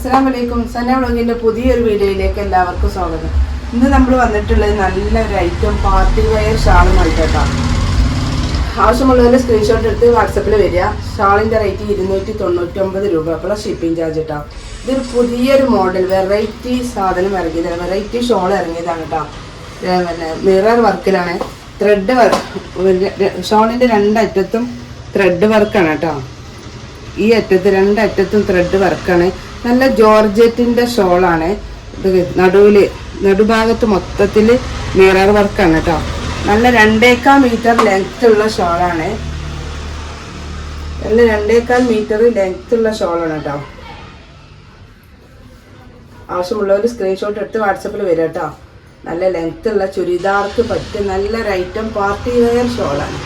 അസ്സലാമലൈക്കും. സന വ്ളോഗിന്റെ പുതിയൊരു വീഡിയോയിലേക്ക് എല്ലാവർക്കും സ്വാഗതം. ഇന്ന് നമ്മൾ വന്നിട്ടുള്ളത് നല്ലൊരു ഐറ്റം പാർട്ടി വെയർ ഷാളുമായിട്ടാണ്. ആവശ്യമുള്ളവരുടെ സ്ക്രീൻഷോട്ട് എടുത്ത് വാട്സപ്പിൽ വരിക. ഷാളിന്റെ റേറ്റ് 299 രൂപ പ്ലസ് ഷിപ്പിംഗ് ചാർജ് കേട്ടോ. ഇതൊരു പുതിയൊരു മോഡൽ വെറൈറ്റി സാധനം ഇറങ്ങിയതാണ്, വെറൈറ്റി ഷോൾ ഇറങ്ങിയതാണ് കേട്ടോ. മിറർ വർക്കിലാണ്, ത്രെഡ് വർക്ക്. ഷോളിന്റെ രണ്ടറ്റത്തും ത്രെഡ് വർക്കാണ് കേട്ടോ. ഈ അറ്റത്ത് രണ്ടറ്റത്തും ത്രെഡ് വർക്കാണ്. നല്ല ജോർജറ്റിന്റെ ഷോളാണ്. നടുഭാഗത്ത് മൊത്തത്തിൽ മിറർ വർക്കാണ് കേട്ടോ. നല്ല 2.25 മീറ്റർ ലെങ്ത് ഉള്ള ഷോളാണ്. നല്ല 2.25 മീറ്റർ ലെങ്ത് ഉള്ള ഷോളാണ് കേട്ടോ. ആവശ്യമുള്ളവർ സ്ക്രീൻഷോട്ട് എടുത്ത് വാട്സപ്പിൽ വരിക കേട്ടോ. നല്ല ലെങ്ത് ഉള്ള ചുരിദാർക്ക് പറ്റിയ നല്ലൊരു ഐറ്റം പാർട്ടി വെയർ ഷോളാണ്.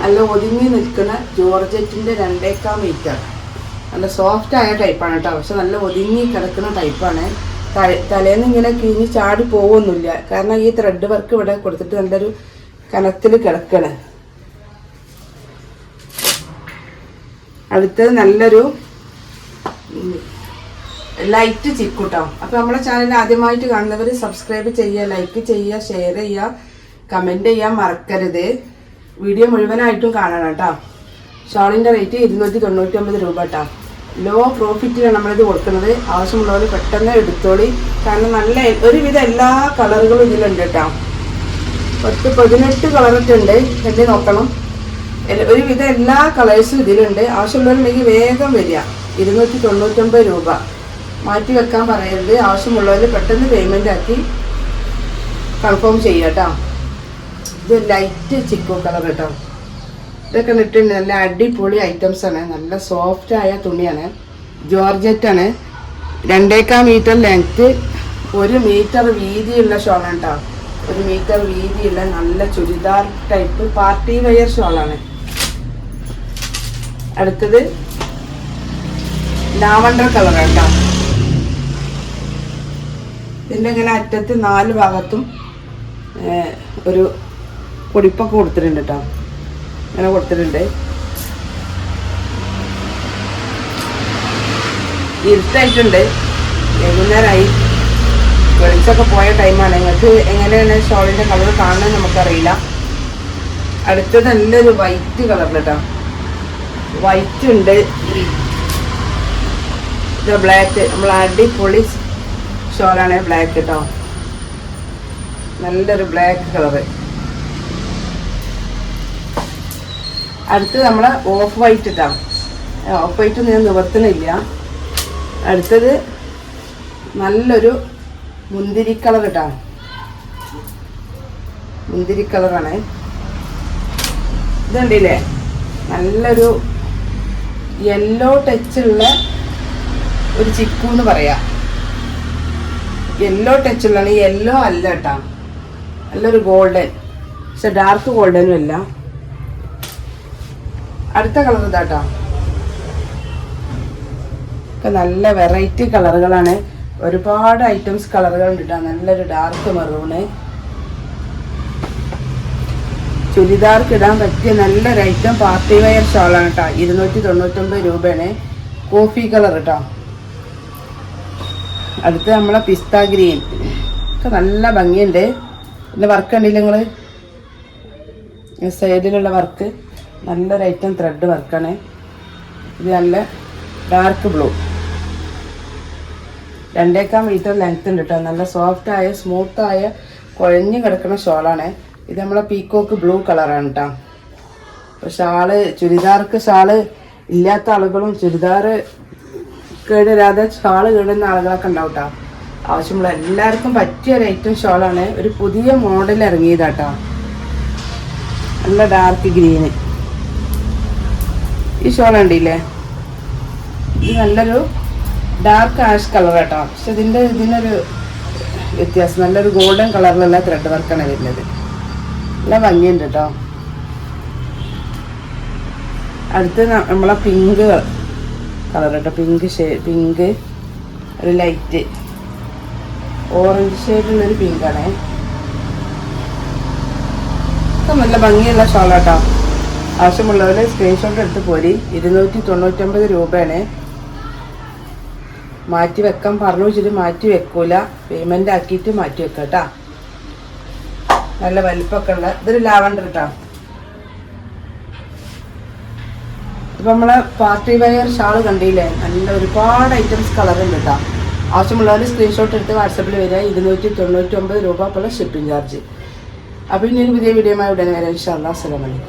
നല്ല ഒതുങ്ങി നിൽക്കുന്ന ജോർജറ്റിന്റെ 2.25 മീറ്റർ നല്ല സോഫ്റ്റ് ആയ ടൈപ്പാണ് കേട്ടോ. പക്ഷെ നല്ല ഒതുങ്ങി കിടക്കുന്ന ടൈപ്പാണ്. തലേന്ന് ഇങ്ങനെ കിഴിഞ്ഞ് ചാടി പോകുന്നില്ല, കാരണം ഈ ത്രെഡ് വർക്ക് ഇവിടെ കൊടുത്തിട്ട് നല്ലൊരു കനത്തിൽ കിടക്കണ്. അടുത്തത് നല്ലൊരു ലൈറ്റ് ചിക്കൂട്ടോ. അപ്പൊ നമ്മളെ ചാനൽ ആദ്യമായിട്ട് കാണുന്നവർ സബ്സ്ക്രൈബ് ചെയ്യുക, ലൈക്ക് ചെയ്യുക, ഷെയർ ചെയ്യുക, കമന്റ് ചെയ്യാൻ മറക്കരുത്. വീഡിയോ മുഴുവനായിട്ടും കാണണം കേട്ടോ. ഷോളിന്റെ റേറ്റ് 299 രൂപ കേട്ടോ. ലോ പ്രോഫിറ്റിലാണ് നമ്മളിത് കൊടുക്കുന്നത്. ആവശ്യമുള്ളവർ പെട്ടെന്ന് എടുത്തോളി, കാരണം നല്ല ഒരുവിധം എല്ലാ കളറുകളും ഇതിലുണ്ട് കേട്ടോ. 18 കളറൊക്കെ ഉണ്ട്, എണ്ണി നോക്കണം. ഒരുവിധം എല്ലാ കളേഴ്സും ഇതിലുണ്ട്. ആവശ്യമുള്ളവരുണ്ടെങ്കിൽ വേഗം വരിക. 299 രൂപ. മാറ്റി വെക്കാൻ പറയരുത്. ആവശ്യമുള്ളവർ പെട്ടെന്ന് പേയ്മെന്റ് ആക്കി കൺഫേം ചെയ്യുക കേട്ടോ. ഇത് ലൈറ്റ് ചിക്കു കളർ കേട്ടോ. ഇതൊക്കെ ഇട്ടിട്ടുണ്ട്. നല്ല അടിപൊളി ഐറ്റംസ് ആണ്. നല്ല സോഫ്റ്റ് ആയ തുണിയാണ്, ജോർജറ്റാണ്. 2.25 മീറ്റർ ലെങ്ത്, 1 മീറ്റർ വീതിയുള്ള ഷോളാണ് കേട്ടോ. 1 മീറ്റർ വീതിയുള്ള നല്ല ചുരിദാർ ടൈപ്പ് പാർട്ടി വെയർ ഷോളാണ്. അടുത്തത് ലാവണ്ടർ കളർ കേട്ടോ. ഇതിൻ്റെ ഇങ്ങനെ അറ്റത്ത് 4 ഭാഗത്തും ഒരു പൊടിപ്പൊക്കെ കൊടുത്തിട്ടുണ്ട് കേട്ടോ. അങ്ങനെ കൊടുത്തിട്ടുണ്ട്. ഇരുട്ടായിട്ടുണ്ട്, വൈകുന്നേരമായി, വെളിച്ചൊക്കെ പോയ ടൈമാണ്. നിങ്ങൾക്ക് എങ്ങനെയാണ് ഷോളിന്റെ കളർ കാണുന്നത് നമുക്കറിയില്ല. അടുത്തത് നല്ലൊരു വൈറ്റ് കളർ കേട്ടോ. വൈറ്റ് ഉണ്ട്, ഇത് ബ്ലാക്ക്. നമ്മൾ അടിപൊളി ഷോളാണ് ബ്ലാക്ക് കേട്ടോ. നല്ലൊരു ബ്ലാക്ക് കളറ്. അടുത്തത് നമ്മളെ ഓഫ് വൈറ്റ് ഇട്ടാ. ഓഫ് വൈറ്റ് ഞാൻ നിവർത്തണില്ല. അടുത്തത് നല്ലൊരു മുന്തിരി കളർ ഇട്ടാ. മുന്തിരി കളറാണ്. ഇതുണ്ടല്ലേ, നല്ലൊരു യെല്ലോ ടച്ചുള്ള ഒരു ചിക്കു എന്ന് പറയാ. യെല്ലോ ടച്ചുള്ളതാണ്. യെല്ലോ അല്ല കേട്ടാ, നല്ലൊരു ഗോൾഡൻ, പക്ഷെ ഡാർക്ക് ഗോൾഡനും അല്ല. അടുത്ത കളർ ഇതാട്ടോ. ഒക്കെ നല്ല വെറൈറ്റി കളറുകളാണ്. ഒരുപാട് ഐറ്റംസ് കളറുകൾ ഉണ്ട് കേട്ടോ. നല്ലൊരു ഡാർക്ക് മെറൂണ്, ചുരിദാർക്ക് ഇടാൻ പറ്റിയ നല്ലൊരു ഐറ്റം പാർട്ടി വെയർ ഷോളാണ് കേട്ടോ. 299 രൂപയാണ്. കോഫി കളർ കേട്ടോ. അടുത്ത് നമ്മളെ പിസ്ത ഗ്രീൻ ഒക്കെ നല്ല ഭംഗിയുണ്ട്. പിന്നെ വർക്ക് ഉണ്ടല്ലോ നിങ്ങൾ, സൈഡിലുള്ള വർക്ക് നല്ലൊരു ഐറ്റം ത്രെഡ് വർക്കാണ്. ഇത് നല്ല ഡാർക്ക് ബ്ലൂ, 2.25 മീറ്റർ ലെങ്ത് ഉണ്ട് കേട്ടോ. നല്ല സോഫ്റ്റ് ആയ സ്മൂത്ത് ആയ കുഴഞ്ഞു കിടക്കുന്ന ഷോളാണ്. ഇത് നമ്മളെ പീക്കോക്ക് ബ്ലൂ കളറാണ് കേട്ടോ. അപ്പോൾ ഷാള്, ചുരിദാർക്ക് ഷാള് ഇല്ലാത്ത ആളുകളും ചുരിദാർ കേടുവരാതെ ഷാള് കേടുന്ന ആളുകളൊക്കെ ഉണ്ടാവും കേട്ടോ. ആവശ്യമുള്ള എല്ലാവർക്കും പറ്റിയ ഒരു ഐറ്റം ഷോളാണ്. ഒരു പുതിയ മോഡൽ ഇറങ്ങിയതാട്ടോ. നല്ല ഡാർക്ക് ഗ്രീന്. ഈ ഷോൾ ഉണ്ടില്ലേ, ഇത് നല്ലൊരു ഡാർക്ക് ആഷ് കളർ കേട്ടോ. പക്ഷെ ഇതിനൊരു വ്യത്യാസം, നല്ലൊരു ഗോൾഡൻ കളറിലുള്ള ത്രെഡ് വർക്കാണ് വരുന്നത്. നല്ല ഭംഗിയുണ്ട് കേട്ടോ. അടുത്ത് നമ്മളെ പിങ്ക് കളർ കേട്ടോ. പിങ്ക് ഒരു ലൈറ്റ് ഓറഞ്ച് ഷെയ്ഡുള്ളൊരു പിങ്കാണ്. നല്ല ഭംഗിയുള്ള ഷോൾ കേട്ടോ. ആവശ്യമുള്ളവർ സ്ക്രീൻഷോട്ട് എടുത്ത് പോരി. 299 രൂപയാണ്. മാറ്റി വെക്കാൻ പറഞ്ഞു വെച്ചിട്ട് മാറ്റി വെക്കൂല, പേയ്മെന്റ് ആക്കിയിട്ട് മാറ്റി വെക്കാം കേട്ടോ. നല്ല വലിപ്പമൊക്കെ ഉള്ള ഇതൊരു ലാവണ്ടർ കേട്ടോ. ഇപ്പം നമ്മളെ പാർട്ടി വെയർ ഷാള് കണ്ടില്ലേ, നല്ല ഒരുപാട് ഐറ്റംസ് കളർ ഉണ്ട് കേട്ടോ. ആവശ്യമുള്ളവർ സ്ക്രീൻഷോട്ട് എടുത്ത് വാട്സപ്പിൽ വരിക. 299 രൂപ പോലെ ഷിപ്പിംഗ് ചാർജ്. അപ്പോൾ ഇനി ഒരു പുതിയ വീഡിയോയുമായി ഉടനെ വരാം. ഇൻഷാ അല്ലാഹ്. അസ്സലാമു അലൈക്കും.